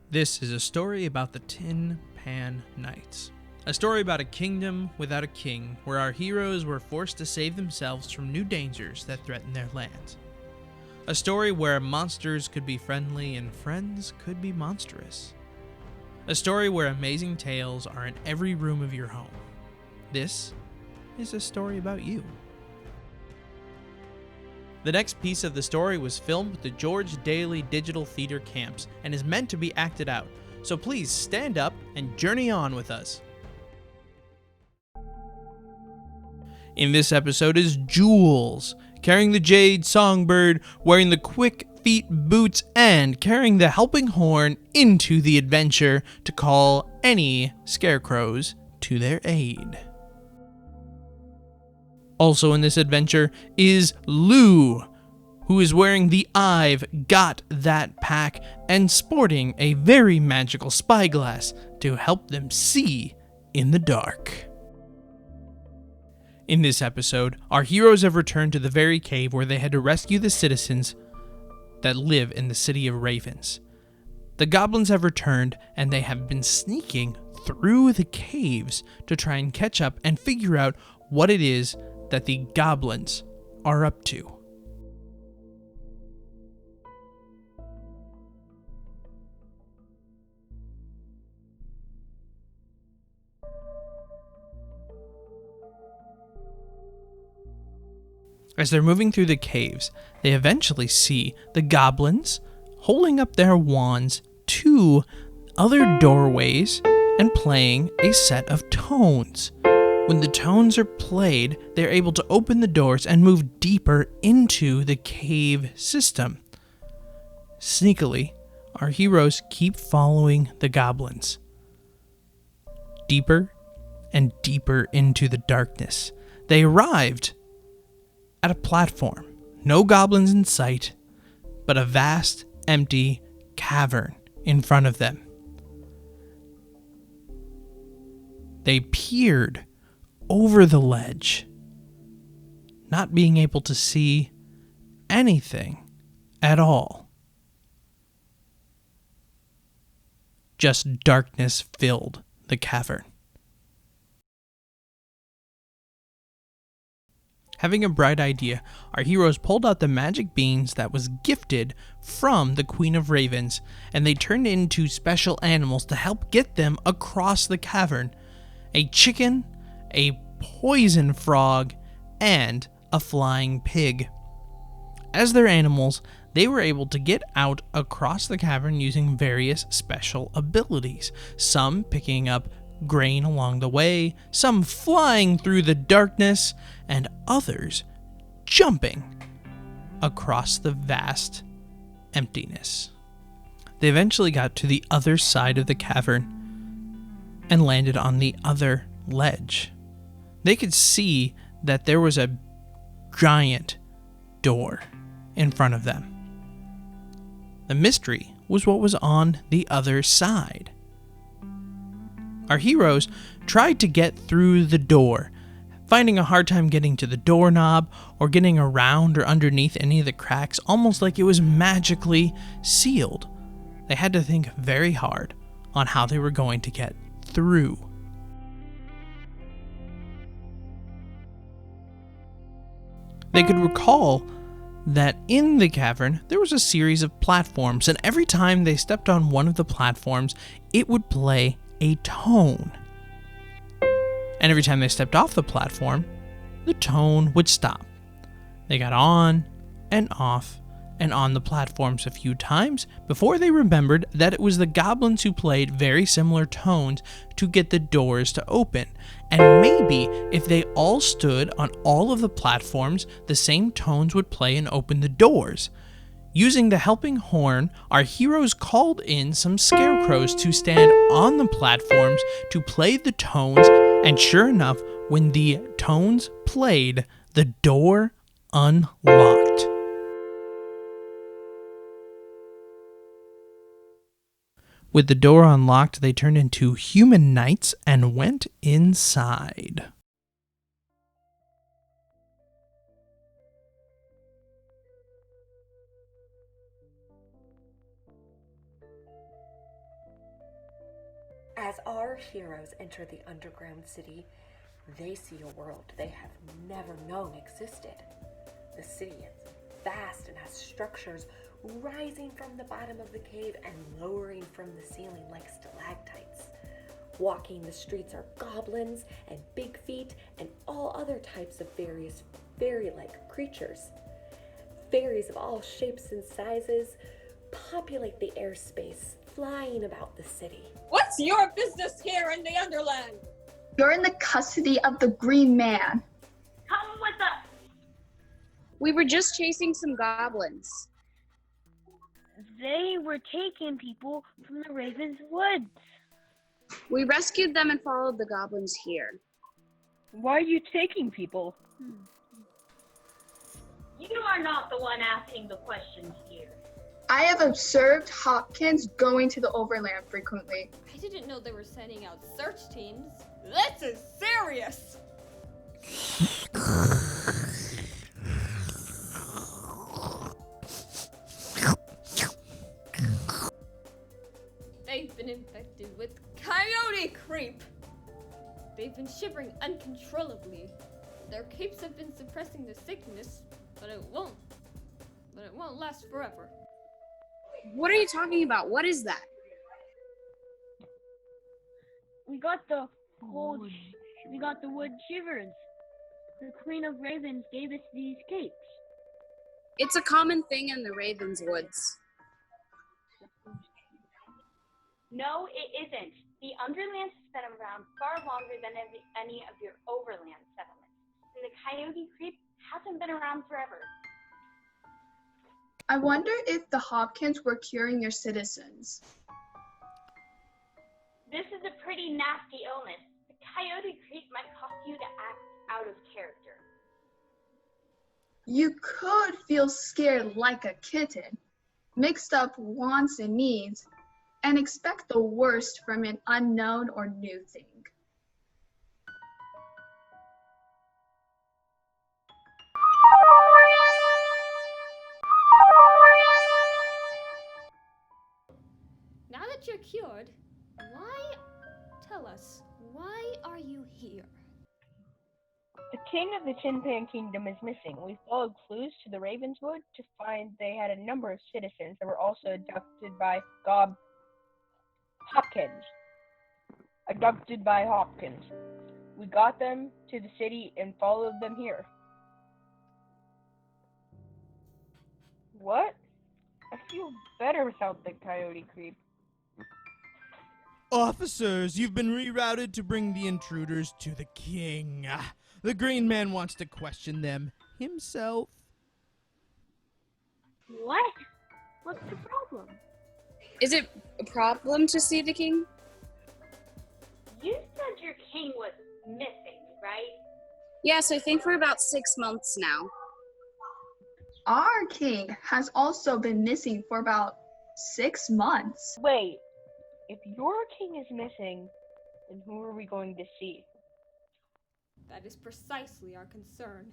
This is a story about the Tin Pan Knights. A story about a kingdom without a king, where our heroes were forced to save themselves from new dangers that threaten their lands. A story where monsters could be friendly and friends could be monstrous. A story where amazing tales are in every room of your home. This is a story about you. The next piece of the story was filmed with the George Daly Digital Theater Camps and is meant to be acted out, so please stand up and journey on with us. In this episode is Jules, carrying the Jade Songbird, wearing the quick feet boots, and carrying the helping horn into the adventure to call any scarecrows to their aid. Also in this adventure is Lou, who is wearing the I've Got That pack and sporting a very magical spyglass to help them see in the dark. In this episode, our heroes have returned to the very cave where they had to rescue the citizens that live in the city of Ravens. The goblins have returned and they have been sneaking through the caves to try and catch up and figure out what it is that the goblins are up to. As they're moving through the caves, they eventually see the goblins holding up their wands to other doorways and playing a set of tones. When the tones are played, they're able to open the doors and move deeper into the cave system. Sneakily, our heroes keep following the goblins deeper and deeper into the darkness. They arrived at a platform. No goblins in sight, but a vast, empty cavern in front of them. They peered over the ledge, not being able to see anything at all. Just darkness filled the cavern. Having a bright idea, our heroes pulled out the magic beans that was gifted from the Queen of Ravens, and they turned into special animals to help get them across the cavern. A chicken, a poison frog, and a flying pig. As their animals, they were able to get out across the cavern using various special abilities, some picking up grain along the way, some flying through the darkness, and others jumping across the vast emptiness. They eventually got to the other side of the cavern and landed on the other ledge. They could see that there was a giant door in front of them. The mystery was what was on the other side. Our heroes tried to get through the door, finding a hard time getting to the doorknob or getting around or underneath any of the cracks, almost like it was magically sealed. They had to think very hard on how they were going to get through. They could recall that in the cavern there was a series of platforms, and every time they stepped on one of the platforms, it would play a tone. And every time they stepped off the platform, the tone would stop. They got on and off and on the platforms a few times before they remembered that it was the goblins who played very similar tones to get the doors to open. And maybe if they all stood on all of the platforms, the same tones would play and open the doors. Using the helping horn, our heroes called in some scarecrows to stand on the platforms to play the tones, and sure enough, when the tones played, the door unlocked. With the door unlocked, they turned into human knights and went inside. As our heroes enter the underground city, they see a world they have never known existed. The city is vast and has structures rising from the bottom of the cave and lowering from the ceiling like stalactites. Walking the streets are goblins and big feet and all other types of various fairy-like creatures. Fairies of all shapes and sizes populate the airspace, flying about the city. What's your business here in the Underland? You're in the custody of the Green Man. Come with us. We were just chasing some goblins. They were taking people from the Raven's Woods. We rescued them and followed the goblins here. Why are you taking people? You are not the one asking the questions here. I have observed Hopkins going to the Overland frequently. I didn't know they were sending out search teams. This is serious! They've been infected with coyote creep. They've been shivering uncontrollably. Their capes have been suppressing the sickness, but it won't last forever. What are you talking about? What is that? We got the wood shivers. The Queen of Ravens gave us these capes. It's a common thing in the Raven's Woods. No, it isn't. The Underlands has been around far longer than any of your overland settlements. And the coyote creep hasn't been around forever. I wonder if the Hopkins were curing your citizens. This is a pretty nasty illness. The coyote creep might cause you to act out of character. You could feel scared like a kitten, mixed up wants and needs, and expect the worst from an unknown or new thing. Now that you're cured, why are you here? The king of the Tin Pan Kingdom is missing. We followed clues to the Ravenswood to find they had a number of citizens that were also abducted by Hopkins. We got them to the city and followed them here. What? I feel better without the coyote creep. Officers, you've been rerouted to bring the intruders to the king. The Green Man wants to question them himself. What? What's the problem? Is it a problem to see the king? You said your king was missing, right? Yes, I think for about 6 months now. Our king has also been missing for about 6 months. Wait, if your king is missing, then who are we going to see? That is precisely our concern.